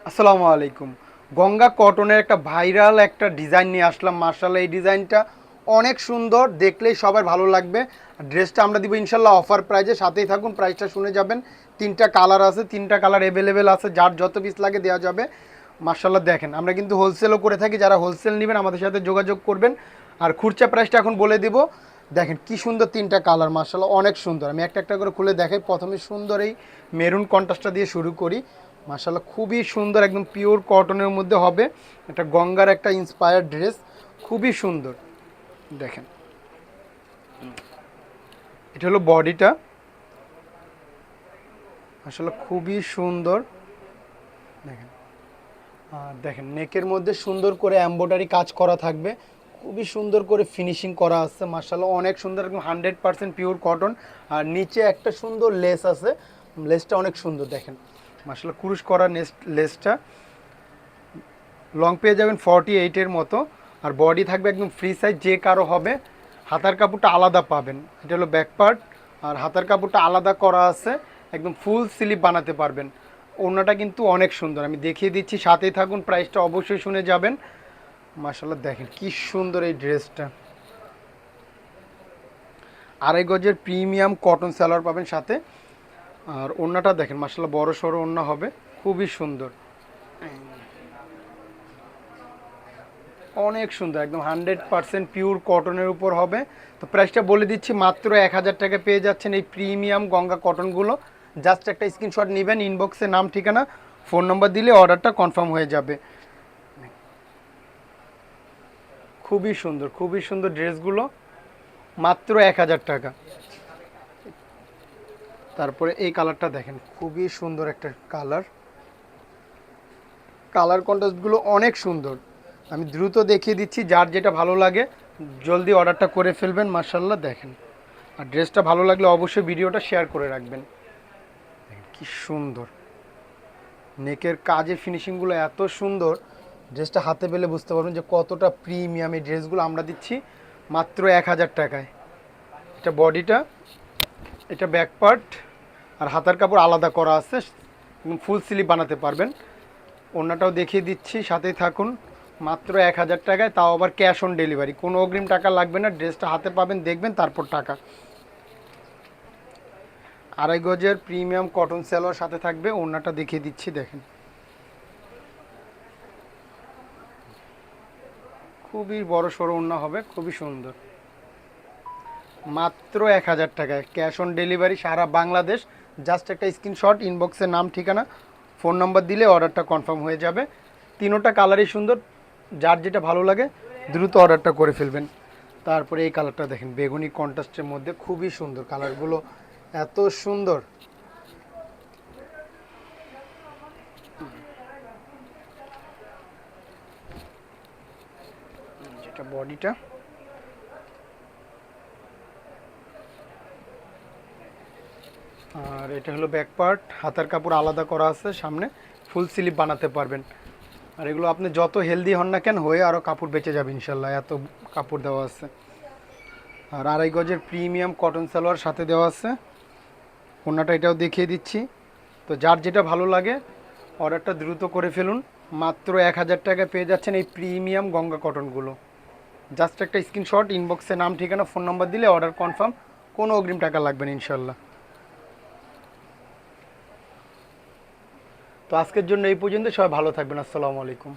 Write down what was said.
আসসালামু আলাইকুম। গঙ্গা কটনের একটা ভাইরাল একটা ডিজাইন নিয়ে আসলাম। মার্শাল্লাহ, এই ডিজাইনটা অনেক সুন্দর, দেখলেই সবার ভালো লাগবে। ড্রেসটা আমরা দিব ইনশাল্লাহ অফার প্রাইজে, সাথেই থাকুন, প্রাইসটা শুনে যাবেন। তিনটা কালার আছে, তিনটা কালার অ্যাভেলেবেল আছে, যার যত পিস লাগে দেওয়া যাবে। মার্শাল্লাহ দেখেন, আমরা কিন্তু হোলসেলও করে থাকি, যারা হোলসেল নেবেন আমাদের সাথে যোগাযোগ করবেন। আর খুচরা প্রাইসটা এখন বলে দিব। দেখেন কি সুন্দর তিনটা কালার, মার্শাল্লাহ অনেক সুন্দর। আমি একটা একটা করে খুলে দেখাই। প্রথমে সুন্দর এই মেরুন কন্ট্রাস্টটা দিয়ে শুরু করি। মাশাআল্লাহ খুবই সুন্দর, একদম পিওর কটনের মধ্যে হবে। এটা গঙ্গার একটা ইন্সপায়ার্ড ড্রেস, খুবই সুন্দর। দেখেন, এটা হলো বডিটা, মাশাআল্লাহ খুবই সুন্দর। দেখেন, আর দেখেন নেকের মধ্যে সুন্দর করে এমব্রয়ডারি কাজ করা থাকবে, খুবই সুন্দর করে ফিনিশিং করা আছে। মাশাআল্লাহ অনেক সুন্দর, একদম 100% পিওর কটন। আর নিচে একটা সুন্দর লেস আছে, লেসটা অনেক সুন্দর। দেখেন মাশাআল্লাহ কুরুশ করা লেসটা। লং পেয়ে যাবেন 48-এর মতো। আর বডি থাকবে একদম ফ্রি সাইজ, যে কারো হবে। হাতার কাপড়টা আলাদা পাবেন, এটা হলো ব্যাক পার্ট। আর হাতার কাপড়টা আলাদা করা আছে, একদম ফুল স্লিভ বানাতে পারবেন। ওড়নাটা কিন্তু অনেক সুন্দর, আমি দেখিয়ে দিচ্ছি, সাথেই থাকুন, প্রাইসটা অবশ্যই শুনে যাবেন। মাশাআল্লাহ দেখেন কি সুন্দর এই ড্রেসটা। আড়াই গজের প্রিমিয়াম কটন সালোয়ার পাবেন সাথে। আর ওড়নাটা দেখেন মাশাআল্লাহ বড় সড়ো ওড়না হবে, খুবই সুন্দর, অনেক সুন্দর, একদম 100% পিওর কটনের উপর হবে। তো প্রাইসটা বলে দিচ্ছি, মাত্র 1000 টাকা পেয়ে যাচ্ছেন এই প্রিমিয়াম গঙ্গা কটনগুলো। জাস্ট একটা স্ক্রিনশট নেবেন, ইনবক্সে নাম ঠিকানা ফোন নম্বর দিলে অর্ডারটা কনফার্ম হয়ে যাবে। খুবই সুন্দর, খুবই সুন্দর ড্রেসগুলো, মাত্র 1000 টাকা। তারপরে এই কালারটা দেখেন, খুবই সুন্দর একটা কালার। কালার কন্ট্রাস্টগুলো অনেক সুন্দর, আমি দ্রুত দেখিয়ে দিচ্ছি, যার যেটা ভালো লাগে জলদি অর্ডারটা করে ফেলবেন। মার্শাল্লাহ দেখেন, আর ড্রেসটা ভালো লাগলে অবশ্যই ভিডিওটা শেয়ার করে রাখবেন। দেখেন কি সুন্দর, নেকের কাজের ফিনিশিংগুলো এত সুন্দর। ড্রেসটা হাতে পেলে বুঝতে পারবেন যে কতটা প্রিমিয়াম। এই ড্রেসগুলো আমরা দিচ্ছি মাত্র 1000 টাকায়। এটা বডিটা, এটা ব্যাক পার্ট। আর হাতার কাপড় আলাদা করা আছে, ফুল স্লিভ বানাতে পারবেন। ওড়নাটাও দেখিয়ে দিচ্ছি, সাথেই থাকুন। মাত্র 1000 টাকায়, তাও আবার ক্যাশ অন ডেলিভারি, কোনো অগ্রিম টাকা লাগবে না। ড্রেসটা হাতে পাবেন, দেখবেন, তারপর টাকা। আড়াই গজের প্রিমিয়াম কটন সালোয়ার সাথে থাকবে। ওড়নাটা দেখিয়ে দিচ্ছি, দেখেন খুবই বড় সড়ো ওড়না হবে, খুবই সুন্দর। মাত্র 1000 টাকায় ক্যাশ অন ডেলিভারি সারা বাংলাদেশ। জাস্ট একটা স্ক্রিনশট, ইনবক্সে নাম ঠিকানা ফোন নম্বর দিলে অর্ডারটা কনফার্ম হয়ে যাবে। তিনোটা কালারই সুন্দর, যার যেটা ভালো লাগে দ্রুত অর্ডারটা করে ফেলবেন। তারপরে এই কালারটা দেখেন, বেগুনি কন্ট্রাস্টের মধ্যে, খুবই সুন্দর। কালারগুলো এত সুন্দর। যেটা বডিটা, আর এটা হলো ব্যাক পার্ট। হাতার কাপড় আলাদা করা আছে, সামনে ফুল স্লিভ বানাতে পারবেন। আর এগুলো আপনি যত হেলদি হন না কেন, হয়ে আরও কাপড় বেঁচে যাবে ইনশাল্লাহ, এত কাপড় দেওয়া আছে। আর আড়াই গজের প্রিমিয়াম কটন সালোয়ার সাথে দেওয়া আছে। ওড়নাটা এটাও দেখিয়ে দিচ্ছি। তো যার যেটা ভালো লাগে অর্ডারটা দ্রুত করে ফেলুন। মাত্র 1000 টাকায় পেয়ে যাচ্ছেন এই প্রিমিয়াম গঙ্গা কটনগুলো। জাস্ট একটা স্ক্রিনশট, ইনবক্সে নাম ঠিকানা ফোন নাম্বার দিলে অর্ডার কনফার্ম, কোনো অগ্রিম টাকা লাগবে না ইনশাল্লাহ। তো আজকের জন্য এই পর্যন্ত, সবাই ভালো থাকবেন। আসসালামু আলাইকুম।